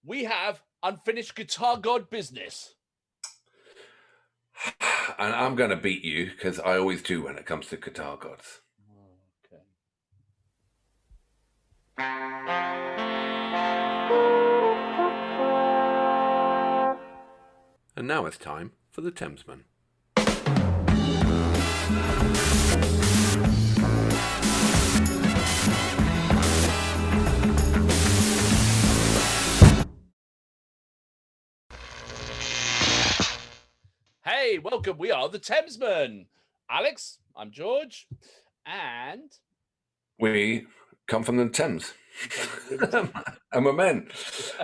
we have unfinished Guitar God business. And I'm going to beat you because I always do when it comes to Guitar Gods. Okay. And now it's time for the Thamesmen. Hey, welcome. We are the Thamesmen. Alex, I'm George, and We come from the Thames. And we're men.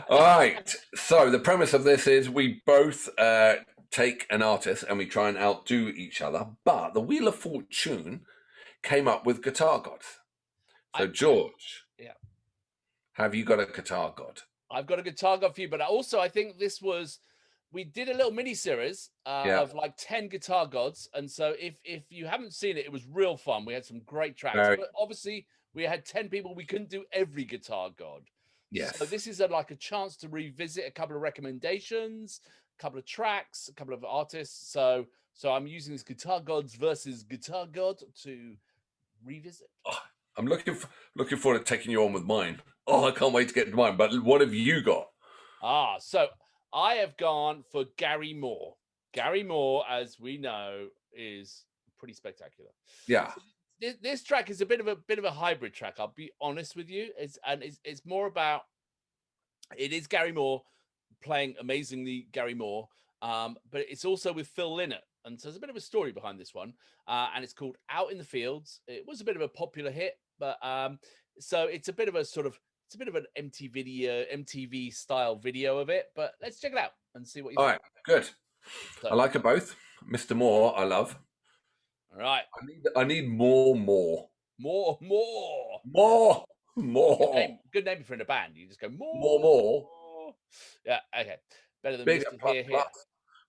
All right. So the premise of this is we both take an artist and we try and outdo each other. But the Wheel of Fortune came up with Guitar Gods. So George, have you got a Guitar God? I've got a Guitar God for you, but I think this was, we did a little mini series of like 10 Guitar Gods. And so if you haven't seen it, it was real fun. We had some great tracks, but obviously we had 10 people. We couldn't do every Guitar God. Yes. So this is like a chance to revisit a couple of recommendations, a couple of tracks, a couple of artists. So I'm using this Guitar Gods versus Guitar God to revisit. Oh, I'm looking forward to taking you on with mine. Oh, I can't wait to get to mine. But what have you got? So I have gone for Gary Moore. Gary Moore, as we know, is pretty spectacular. Yeah. So this track is a bit of a hybrid track. I'll be honest with you. It's more about, it is Gary Moore playing amazingly Gary Moore, but it's also with Phil Lynott. And so there's a bit of a story behind this one. And it's called Out in the Fields. It was a bit of a popular hit, but so it's a bit of an MTV style video of it, but let's check it out and see what you think. All right, good. So, I like it both. Mr. Moore, I love. All right. I need more. More. Good name for in a band. You just go more. Yeah, okay. Better than Bigger, Mr. Here.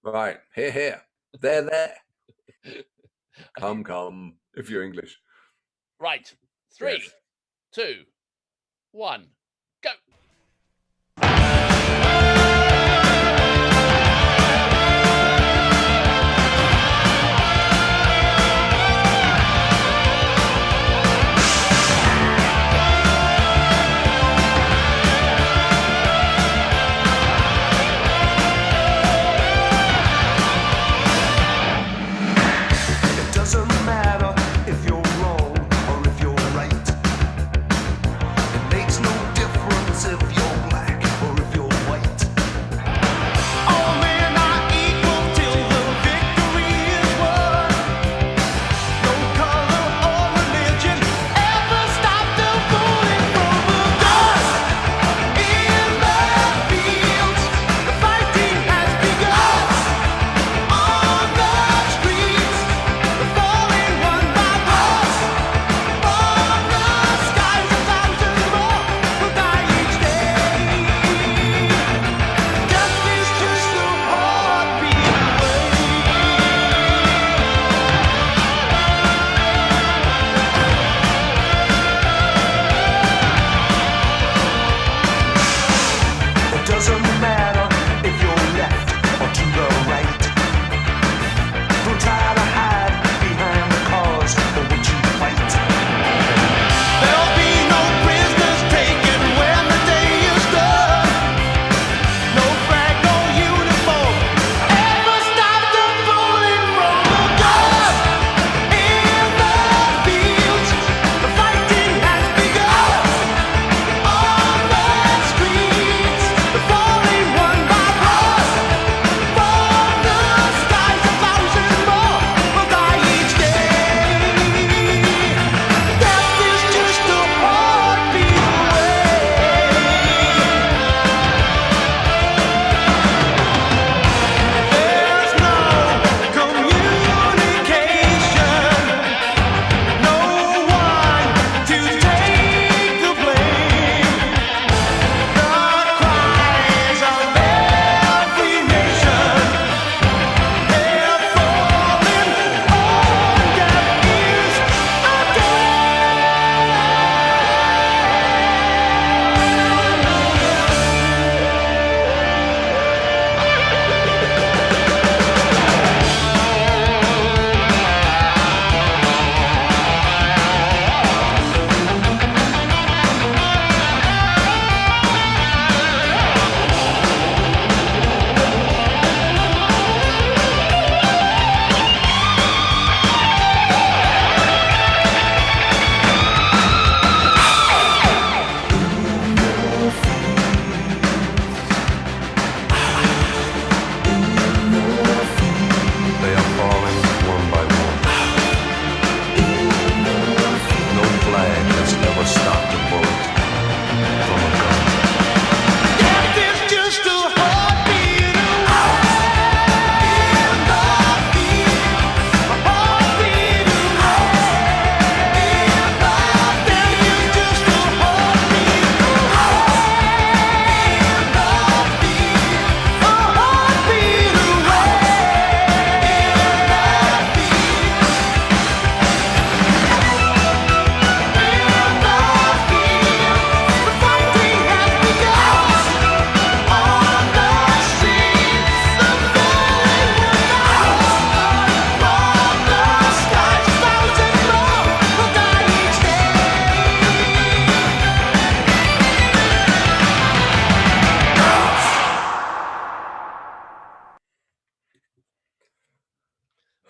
Right, here. There. Come, if you're English. Right. 3, 2, 1, go. Matter if you're wrong or if you're right. It makes no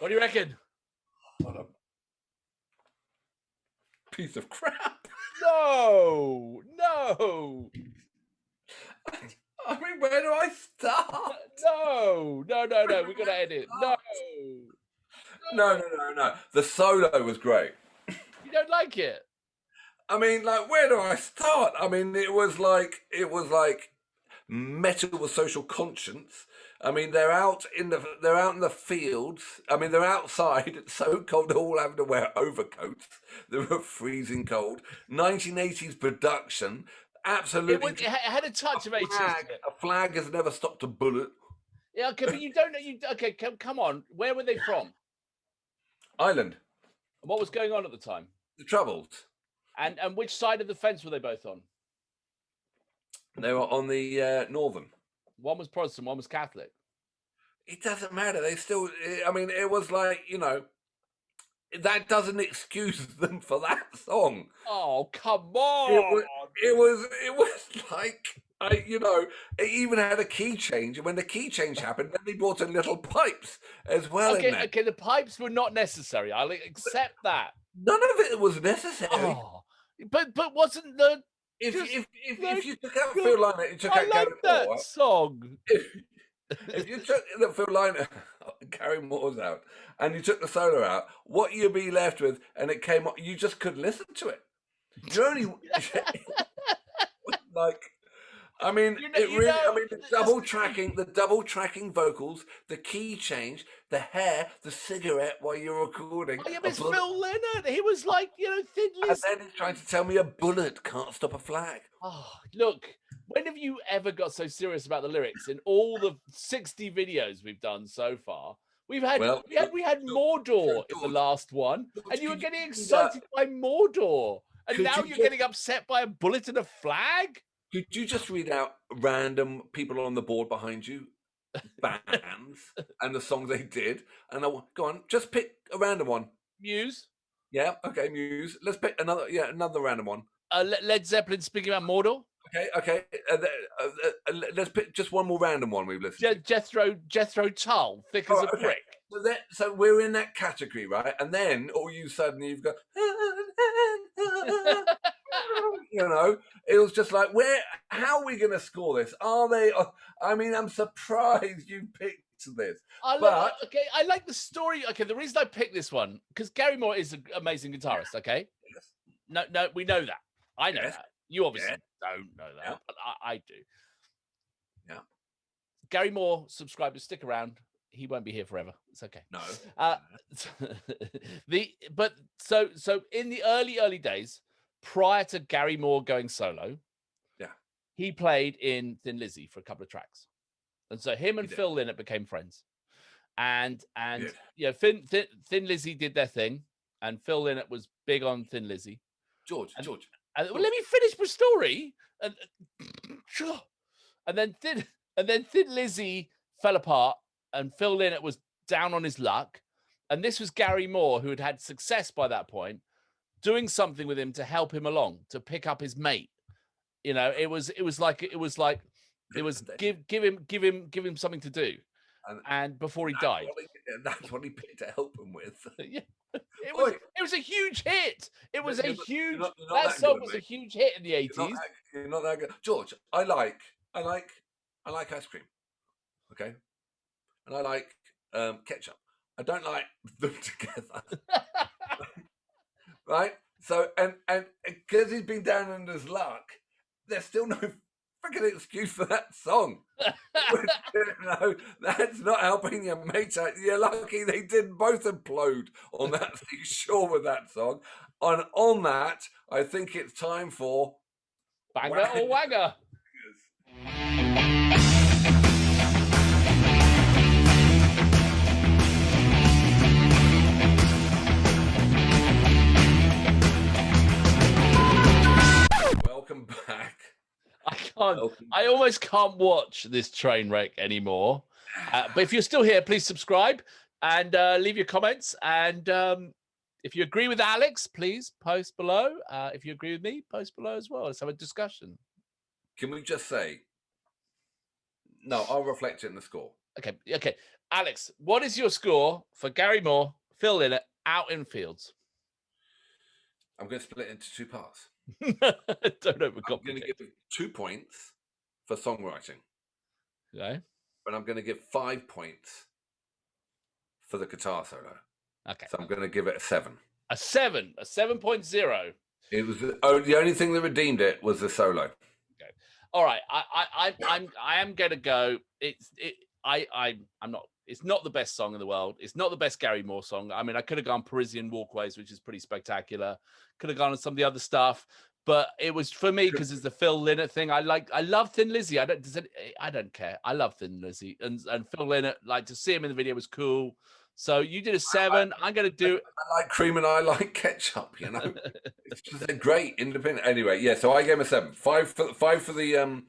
What do you reckon? What a piece of crap. No. I mean, where do I start? No. We're gonna edit. No. No. The solo was great. You don't like it? I mean, like, where do I start? I mean, it was like metal with social conscience. I mean, they're out in the fields. I mean, they're outside. It's so cold, they're all having to wear overcoats. They were freezing cold. 1980s production, absolutely. It had a touch of 80s to it. A flag has never stopped a bullet. Yeah, okay, but you don't know. Okay, come on. Where were they from? Ireland. And what was going on at the time? The Troubles. And which side of the fence were they both on? They were on the northern. One was Protestant, one was Catholic. It doesn't matter. They still. I mean, it was like, you know, that doesn't excuse them for that song. Oh, come on! It was like, it even had a key change. And when the key change happened, then they brought in little pipes as well. Okay, the pipes were not necessary. I'll accept that. None of it was necessary. Oh, but wasn't the if you took out Phil Lynott, you took out Gary Moore. That song. If you took the Phil Lynott, Gary Moore's out, and you took the solo out, what you'd be left with, and it came up, you just couldn't listen to it. You only like. I mean, the double tracking vocals, the key change, the hair, the cigarette while you're recording. Oh, yeah, but it's Phil Lynott. He was like, Thin Lizzy. And then he's trying to tell me a bullet can't stop a flag. Oh, look, when have you ever got so serious about the lyrics in all the 60 videos we've done so far? We had Mordor in the last one, and you were getting excited by Mordor, and now you're getting upset by a bullet and a flag? Could you just read out random people on the board behind you, bands, and the songs they did? And go on, just pick a random one. Muse. Yeah, okay, Muse. Let's pick another random one. Led Zeppelin. Speaking about Mordor. Okay. Let's pick just one more random one we've listened to. Jethro Tull, Thick as a Brick. So we're in that category, right? And then all you suddenly you've got. It was just like, how are we going to score this? Are they? I mean, I'm surprised you picked this. I like the story. Okay, the reason I picked this one because Gary Moore is an amazing guitarist. Okay, yes. No, we know that. I know that. You obviously don't know that, but I do. Yeah. Gary Moore, subscribers, stick around. He won't be here forever. It's okay. No. So in the early days, prior to Gary Moore going solo, he played in Thin Lizzy for a couple of tracks, and so him and Phil Lynott became friends. And Thin Lizzy did their thing, and Phil Lynott was big on Thin Lizzy. George. Let me finish my story. And then Thin Lizzy fell apart, and Phil Lynott was down on his luck. And this was Gary Moore, who had had success by that point, doing something with him to help him along, to pick up his mate. It was give him something to do, and before he died. That's what he picked to help him with. Yeah. It was a huge hit. It was a huge. That song was a huge hit in the 80s. You're not that good, George. I like ice cream. Okay, and I like ketchup. I don't like them together. Right. So and because he's been down on his luck, there's still no freaking excuse for that song. That's not helping your mate out. You're lucky they didn't both implode on that seashore with that song. And on that, I think it's time for Banger or Wagger. Welcome back. I almost can't watch this train wreck anymore. But if you're still here, please subscribe and leave your comments. And if you agree with Alex, please post below. If you agree with me, post below as well. Let's have a discussion. Can we just say, no, I'll reflect it in the score. Okay. Alex, what is your score for Gary Moore, Phil Lynott, Out in Fields? I'm going to split it into two parts. Don't overcomplicate. I'm going to give 2 points for songwriting. Okay. But I'm going to give 5 points for the guitar solo. Okay. So I'm going to give it a 7. A 7.0. It was the only thing that redeemed it was the solo. Okay. All right. I am going to go. I'm not. It's not the best song in the world. It's not the best Gary Moore song. I mean, I could have gone Parisian Walkways, which is pretty spectacular. Could have gone on some of the other stuff, but it was for me because it's the Phil Lynott thing. I love Thin Lizzy. I don't care. I love Thin Lizzy, and Phil Lynott. Like, to see him in the video was cool. So you did a 7. I'm going to do. I like cream and I like ketchup. You know, they're great independent. Anyway, yeah. So I gave him a 7. 5 for the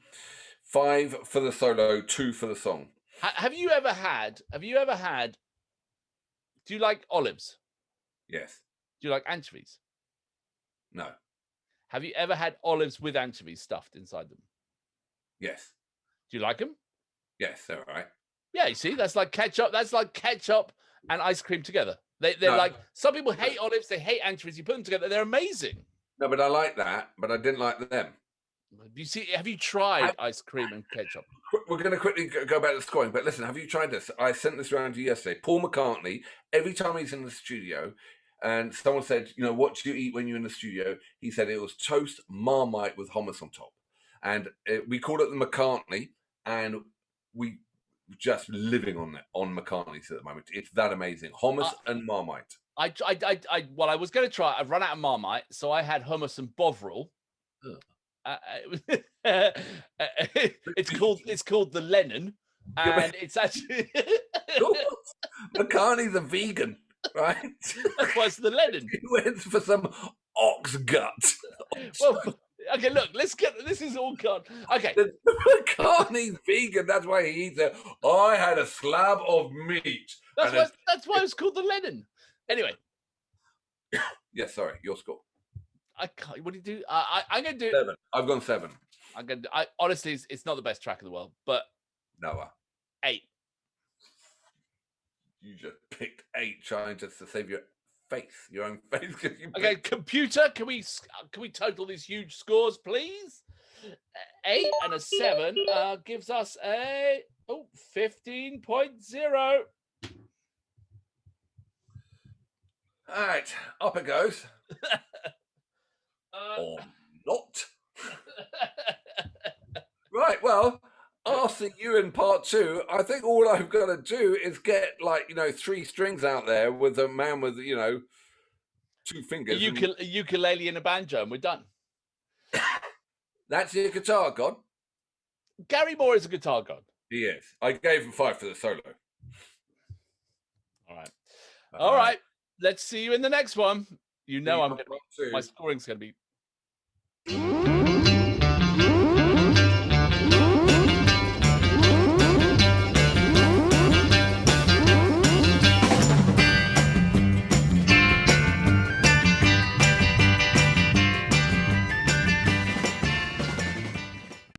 5 for the solo, 2 for the song. Have you ever had? Do you like olives? Yes. Do you like anchovies? No. Have you ever had olives with anchovies stuffed inside them? Yes. Do you like them? Yes, they're all right. Yeah, you see, that's like ketchup. That's like ketchup and ice cream together. They're like, some people hate olives, they hate anchovies. You put them together, they're amazing. No, but I like that, but I didn't like them. Have you tried ice cream and ketchup? We're going to quickly go back to scoring, but listen, have you tried this? I sent this around to you yesterday. Paul McCartney, every time he's in the studio, and someone said, you know, what do you eat when you're in the studio? He said it was toast Marmite with hummus on top. And we called it the McCartney, and we just living on McCartney's at the moment. It's that amazing. Hummus and Marmite. I was going to try. I've run out of Marmite, so I had hummus and Bovril. It's called the Lennon, and it's actually McCartney's a vegan, right? That's why it's the Lennon. He went for some ox gut. Well, okay, look, this is all gone. Okay, McCartney's vegan. That's why he eats it. I had a slab of meat. That's why it's called the Lennon. Anyway. Yeah, sorry, your score. I can't. What do you do? I'm going to do 7. I've gone 7. Honestly, it's not the best track in the world, but Noah. 8. You just picked 8, trying to save your own face. Okay, computer, can we total these huge scores, please? 8 and a 7 gives us a 15.0. All right, up it goes. Or not. Right, well, I'll see you in part 2. I think all I've got to do is get 3 strings out there with a man with 2 fingers. A ukulele and a banjo, and we're done. That's your guitar god. Gary Moore is a guitar god. He is. I gave him 5 for the solo. All right. Let's see you in the next one. You know, my scoring's going to be